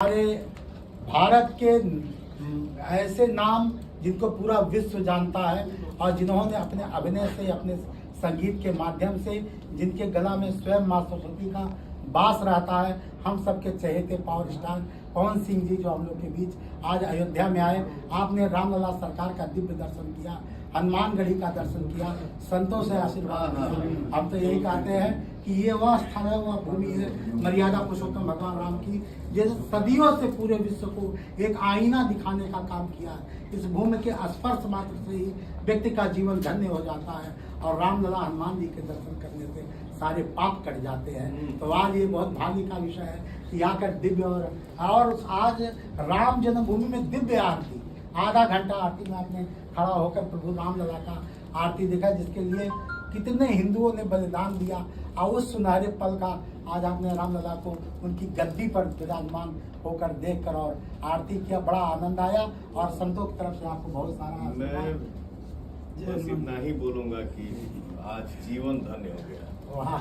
हमारे भारत के ऐसे नाम जिनको पूरा विश्व जानता है और जिन्होंने अपने अभिनय से, अपने संगीत के माध्यम से, जिनके गला में स्वयं माँ सरस्वती का वास रहता है, हम सबके चहेते पावर स्टार पवन सिंह जी जो हम लोग के बीच आज अयोध्या में आए। आपने रामलला सरकार का दिव्य दर्शन किया, हनुमानगढ़ी का दर्शन किया, संतों से आशीर्वाद लिया। हम तो यही कहते हैं कि ये वह स्थल है, वह भूमि है मर्यादा पुरुषोत्तम भगवान राम की, जो सदियों से पूरे विश्व को एक आईना दिखाने का काम किया है। इस भूमि के स्पर्श मात्र से ही व्यक्ति का जीवन धन्य हो जाता है और रामलला हनुमान जी के दर्शन करने से सारे पाप कट जाते हैं। तो आज ये बहुत भाग्य का विषय है कि यहाँ का दिव्य और आज राम जन्मभूमि में दिव्य आरती, आधा घंटा आरती में आपने खड़ा होकर प्रभु रामलला का आरती देखा, जिसके लिए कितने हिंदुओं ने बलिदान दिया। और उस सुनहरे पल का आज आपने रामलला को उनकी गद्दी पर विराजमान होकर देखकर और आरती किया, बड़ा आनंद आया और संतों की तरफ से आपको बहुत सारा। मैं बस इतना ही बोलूंगा कि आज जीवन धन्य हो गया। वाह,